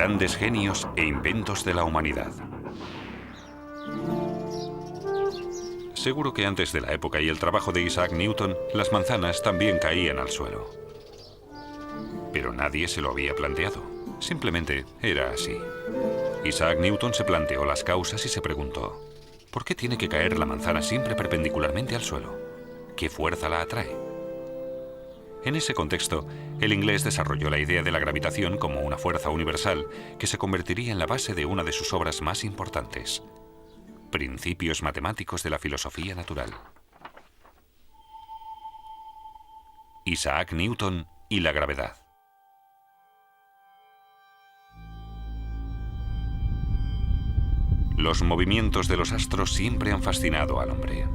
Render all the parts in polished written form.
Grandes genios e inventos de la humanidad. Seguro que antes de la época y el trabajo de Isaac Newton, las manzanas también caían al suelo. Pero nadie se lo había planteado. Simplemente era así. Isaac Newton se planteó las causas y se preguntó: ¿por qué tiene que caer la manzana siempre perpendicularmente al suelo? ¿Qué fuerza la atrae? En ese contexto, el inglés desarrolló la idea de la gravitación como una fuerza universal que se convertiría en la base de una de sus obras más importantes: Principios matemáticos de la filosofía natural. Isaac Newton y la gravedad. Los movimientos de los astros siempre han fascinado al hombre.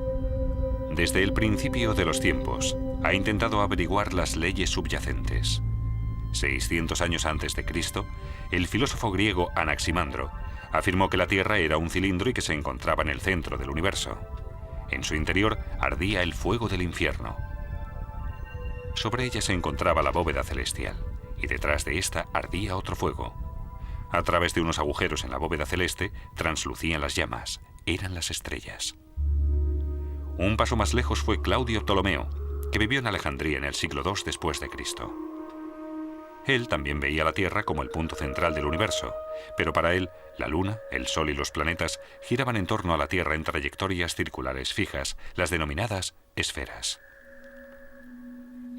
Desde el principio de los tiempos, ha intentado averiguar las leyes subyacentes. 600 años antes de Cristo, el filósofo griego Anaximandro afirmó que la Tierra era un cilindro y que se encontraba en el centro del universo. En su interior ardía el fuego del infierno. Sobre ella se encontraba la bóveda celestial, y detrás de esta ardía otro fuego. A través de unos agujeros en la bóveda celeste translucían las llamas, eran las estrellas. Un paso más lejos fue Claudio Ptolomeo, que vivió en Alejandría en el siglo II después de Cristo. Él también veía la Tierra como el punto central del universo, pero para él, la Luna, el Sol y los planetas giraban en torno a la Tierra en trayectorias circulares fijas, las denominadas esferas.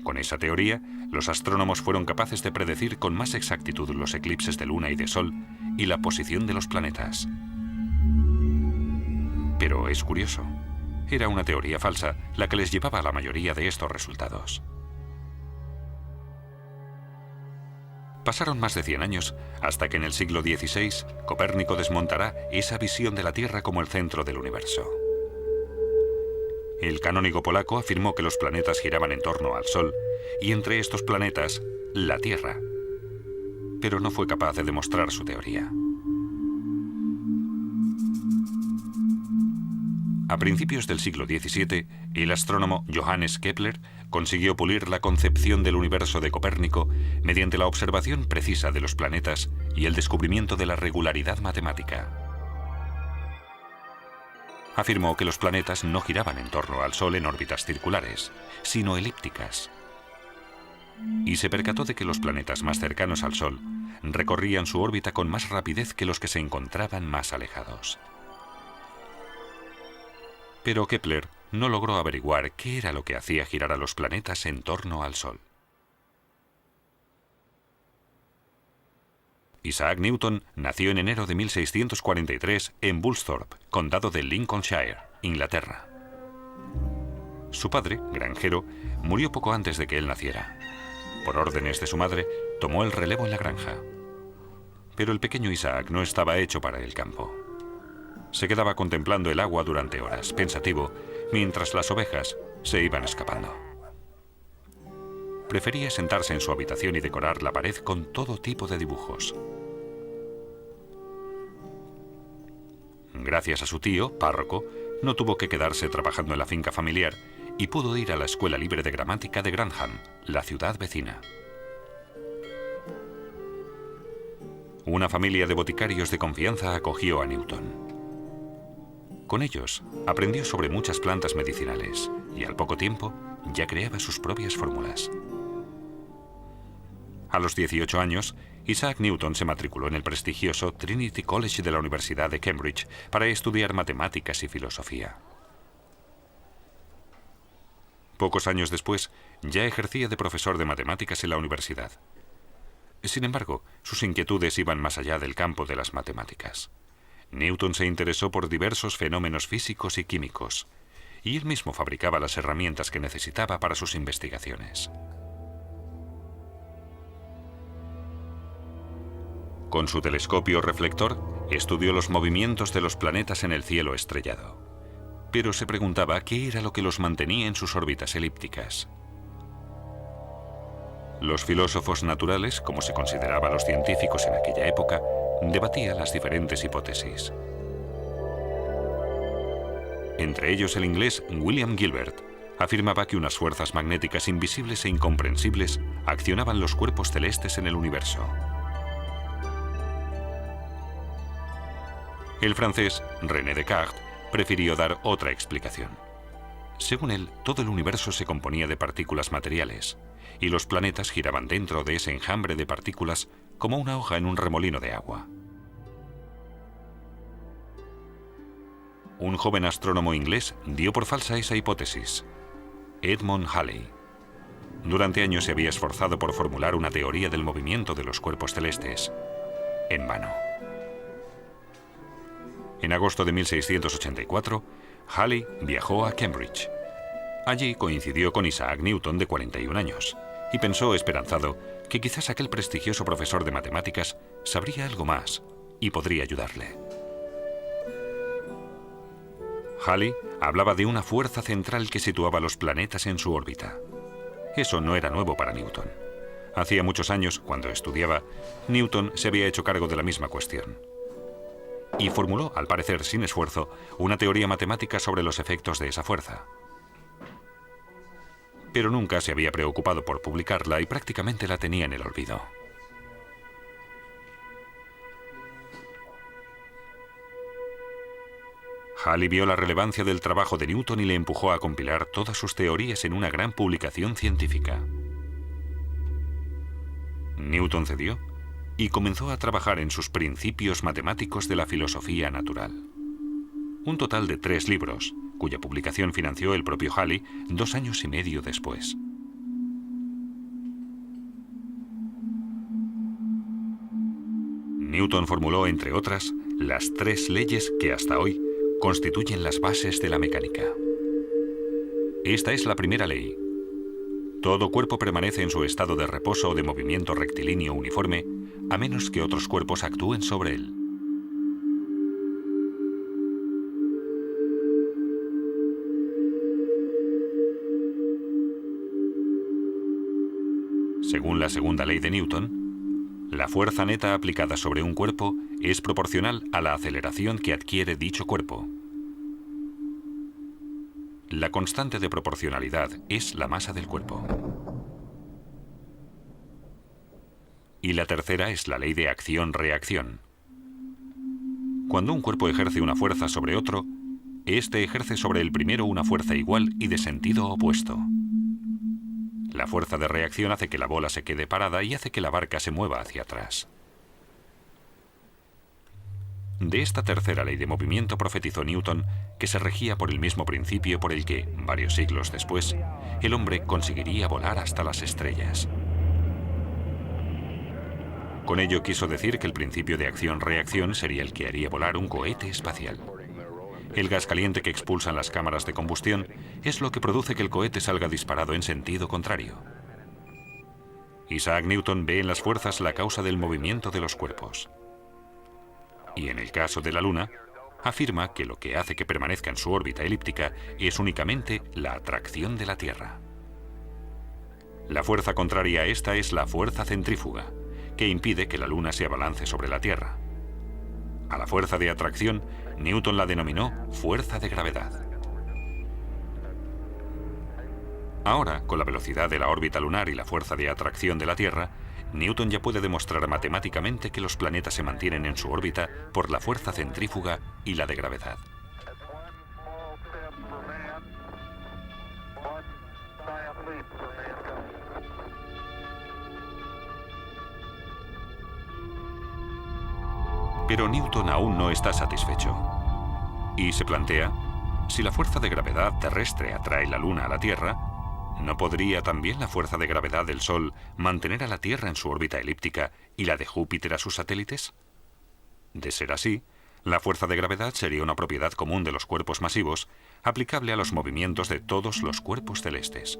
Con esa teoría, los astrónomos fueron capaces de predecir con más exactitud los eclipses de Luna y de Sol y la posición de los planetas. Pero es curioso, era una teoría falsa la que les llevaba a la mayoría de estos resultados. Pasaron más de 100 años hasta que en el siglo XVI Copérnico desmontará esa visión de la Tierra como el centro del universo. El canónigo polaco afirmó que los planetas giraban en torno al Sol y entre estos planetas, la Tierra. Pero no fue capaz de demostrar su teoría. A principios del siglo XVII, el astrónomo Johannes Kepler consiguió pulir la concepción del universo de Copérnico mediante la observación precisa de los planetas y el descubrimiento de la regularidad matemática. Afirmó que los planetas no giraban en torno al Sol en órbitas circulares, sino elípticas. Y se percató de que los planetas más cercanos al Sol recorrían su órbita con más rapidez que los que se encontraban más alejados. Pero Kepler no logró averiguar qué era lo que hacía girar a los planetas en torno al Sol. Isaac Newton nació en enero de 1643 en Woolsthorpe, condado de Lincolnshire, Inglaterra. Su padre, granjero, murió poco antes de que él naciera. Por órdenes de su madre, tomó el relevo en la granja. Pero el pequeño Isaac no estaba hecho para el campo. Se quedaba contemplando el agua durante horas, pensativo, mientras las ovejas se iban escapando. Prefería sentarse en su habitación y decorar la pared con todo tipo de dibujos. Gracias a su tío, párroco, no tuvo que quedarse trabajando en la finca familiar y pudo ir a la Escuela Libre de Gramática de Grantham, la ciudad vecina. Una familia de boticarios de confianza acogió a Newton. Con ellos aprendió sobre muchas plantas medicinales y al poco tiempo ya creaba sus propias fórmulas. A los 18 años, Isaac Newton se matriculó en el prestigioso Trinity College de la Universidad de Cambridge para estudiar matemáticas y filosofía. Pocos años después, ya ejercía de profesor de matemáticas en la universidad. Sin embargo, sus inquietudes iban más allá del campo de las matemáticas. Newton se interesó por diversos fenómenos físicos y químicos, y él mismo fabricaba las herramientas que necesitaba para sus investigaciones. Con su telescopio reflector, estudió los movimientos de los planetas en el cielo estrellado, pero se preguntaba qué era lo que los mantenía en sus órbitas elípticas. Los filósofos naturales, como se consideraba a los científicos en aquella época, debatían las diferentes hipótesis. Entre ellos el inglés William Gilbert afirmaba que unas fuerzas magnéticas invisibles e incomprensibles accionaban los cuerpos celestes en el universo. El francés René Descartes prefirió dar otra explicación. Según él, todo el universo se componía de partículas materiales, y los planetas giraban dentro de ese enjambre de partículas como una hoja en un remolino de agua. Un joven astrónomo inglés dio por falsa esa hipótesis, Edmond Halley. Durante años se había esforzado por formular una teoría del movimiento de los cuerpos celestes. En vano. En agosto de 1684, Halley viajó a Cambridge. Allí coincidió con Isaac Newton, de 41 años, y pensó esperanzado que quizás aquel prestigioso profesor de matemáticas sabría algo más y podría ayudarle. Halley hablaba de una fuerza central que situaba los planetas en su órbita. Eso no era nuevo para Newton. Hacía muchos años, cuando estudiaba, Newton se había hecho cargo de la misma cuestión. Y formuló, al parecer sin esfuerzo, una teoría matemática sobre los efectos de esa fuerza. Pero nunca se había preocupado por publicarla y prácticamente la tenía en el olvido. Halley vio la relevancia del trabajo de Newton y le empujó a compilar todas sus teorías en una gran publicación científica. Newton cedió y comenzó a trabajar en sus principios matemáticos de la filosofía natural. Un total de 3 libros, cuya publicación financió el propio Halley 2 años y medio después. Newton formuló, entre otras, las 3 leyes que hasta hoy constituyen las bases de la mecánica. Esta es la primera ley. Todo cuerpo permanece en su estado de reposo o de movimiento rectilíneo uniforme, a menos que otros cuerpos actúen sobre él. Según la segunda ley de Newton, la fuerza neta aplicada sobre un cuerpo es proporcional a la aceleración que adquiere dicho cuerpo. La constante de proporcionalidad es la masa del cuerpo. Y la tercera es la ley de acción-reacción. Cuando un cuerpo ejerce una fuerza sobre otro, éste ejerce sobre el primero una fuerza igual y de sentido opuesto. La fuerza de reacción hace que la bola se quede parada y hace que la barca se mueva hacia atrás. De esta tercera ley de movimiento profetizó Newton que se regía por el mismo principio por el que, varios siglos después, el hombre conseguiría volar hasta las estrellas. Con ello quiso decir que el principio de acción-reacción sería el que haría volar un cohete espacial. El gas caliente que expulsan las cámaras de combustión es lo que produce que el cohete salga disparado en sentido contrario. Isaac Newton ve en las fuerzas la causa del movimiento de los cuerpos. Y en el caso de la Luna, afirma que lo que hace que permanezca en su órbita elíptica es únicamente la atracción de la Tierra. La fuerza contraria a esta es la fuerza centrífuga, que impide que la Luna se abalance sobre la Tierra. A la fuerza de atracción, Newton la denominó fuerza de gravedad. Ahora, con la velocidad de la órbita lunar y la fuerza de atracción de la Tierra, Newton ya puede demostrar matemáticamente que los planetas se mantienen en su órbita por la fuerza centrífuga y la de gravedad. Pero Newton aún no está satisfecho. Y se plantea, si la fuerza de gravedad terrestre atrae la Luna a la Tierra, ¿no podría también la fuerza de gravedad del Sol mantener a la Tierra en su órbita elíptica y la de Júpiter a sus satélites? De ser así, la fuerza de gravedad sería una propiedad común de los cuerpos masivos, aplicable a los movimientos de todos los cuerpos celestes.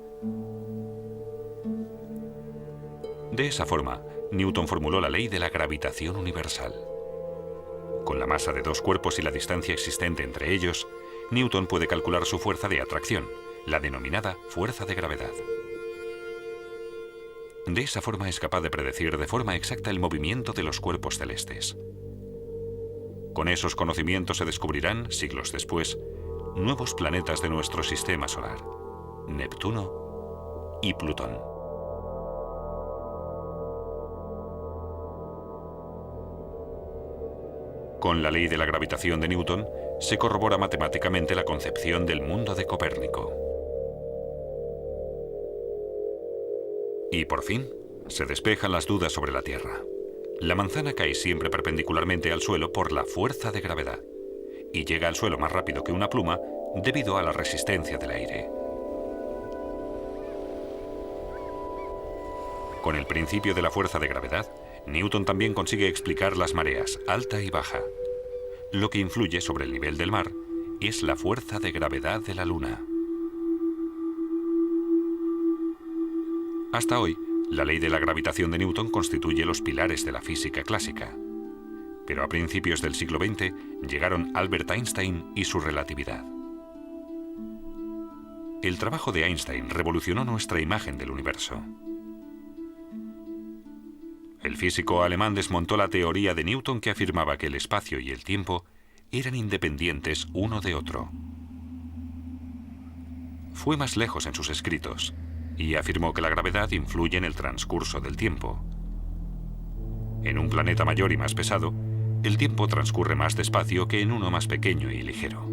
De esa forma, Newton formuló la ley de la gravitación universal. Con la masa de 2 cuerpos y la distancia existente entre ellos, Newton puede calcular su fuerza de atracción, la denominada fuerza de gravedad. De esa forma es capaz de predecir de forma exacta el movimiento de los cuerpos celestes. Con esos conocimientos se descubrirán, siglos después, nuevos planetas de nuestro sistema solar, Neptuno y Plutón. Con la ley de la gravitación de Newton se corrobora matemáticamente la concepción del mundo de Copérnico. Y por fin, se despejan las dudas sobre la Tierra. La manzana cae siempre perpendicularmente al suelo por la fuerza de gravedad y llega al suelo más rápido que una pluma debido a la resistencia del aire. Con el principio de la fuerza de gravedad, Newton también consigue explicar las mareas, alta y baja. Lo que influye sobre el nivel del mar es la fuerza de gravedad de la Luna. Hasta hoy, la ley de la gravitación de Newton constituye los pilares de la física clásica. Pero a principios del siglo XX llegaron Albert Einstein y su relatividad. El trabajo de Einstein revolucionó nuestra imagen del universo. El físico alemán desmontó la teoría de Newton que afirmaba que el espacio y el tiempo eran independientes uno de otro. Fue más lejos en sus escritos y afirmó que la gravedad influye en el transcurso del tiempo. En un planeta mayor y más pesado, el tiempo transcurre más despacio que en uno más pequeño y ligero.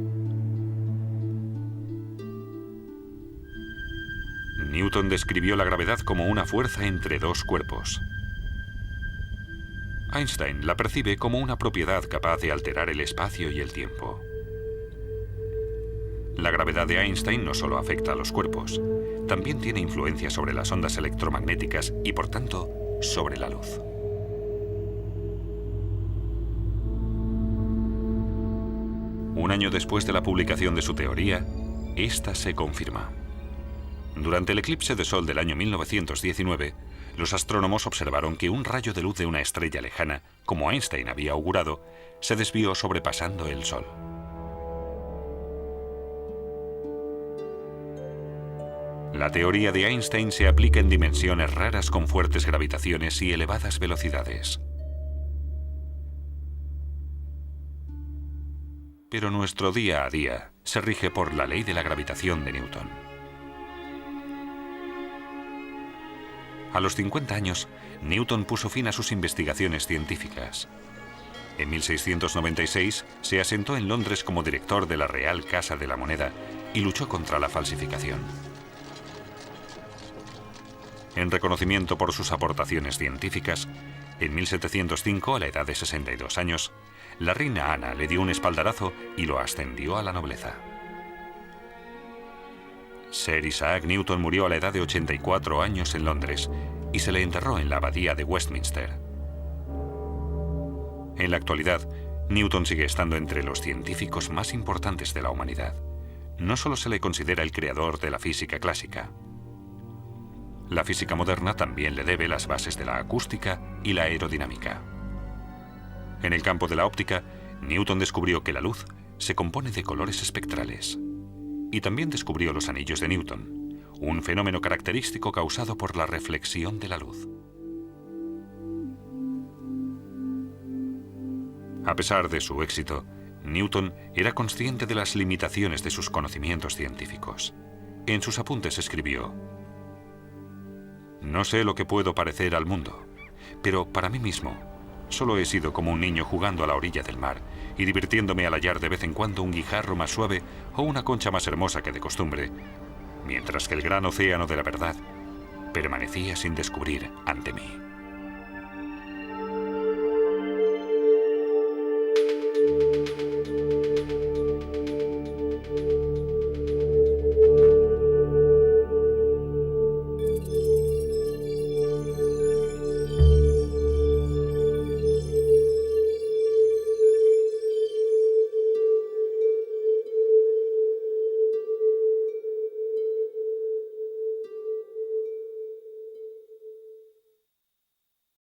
Newton describió la gravedad como una fuerza entre dos cuerpos. Einstein la percibe como una propiedad capaz de alterar el espacio y el tiempo. La gravedad de Einstein no solo afecta a los cuerpos, también tiene influencia sobre las ondas electromagnéticas y, por tanto, sobre la luz. Un año después de la publicación de su teoría, esta se confirma. Durante el eclipse de Sol del año 1919, los astrónomos observaron que un rayo de luz de una estrella lejana, como Einstein había augurado, se desvió sobrepasando el Sol. La teoría de Einstein se aplica en dimensiones raras con fuertes gravitaciones y elevadas velocidades. Pero nuestro día a día se rige por la ley de la gravitación de Newton. A los 50 años, Newton puso fin a sus investigaciones científicas. En 1696 se asentó en Londres como director de la Real Casa de la Moneda y luchó contra la falsificación. En reconocimiento por sus aportaciones científicas, en 1705, a la edad de 62 años, la reina Ana le dio un espaldarazo y lo ascendió a la nobleza. Sir Isaac Newton murió a la edad de 84 años en Londres y se le enterró en la abadía de Westminster. En la actualidad, Newton sigue estando entre los científicos más importantes de la humanidad. No solo se le considera el creador de la física clásica. La física moderna también le debe las bases de la acústica y la aerodinámica. En el campo de la óptica, Newton descubrió que la luz se compone de colores espectrales. Y también descubrió los anillos de Newton, un fenómeno característico causado por la reflexión de la luz. A pesar de su éxito, Newton era consciente de las limitaciones de sus conocimientos científicos. En sus apuntes escribió: «No sé lo que puedo parecer al mundo, pero para mí mismo, solo he sido como un niño jugando a la orilla del mar y divirtiéndome al hallar de vez en cuando un guijarro más suave o una concha más hermosa que de costumbre, mientras que el gran océano de la verdad permanecía sin descubrir ante mí».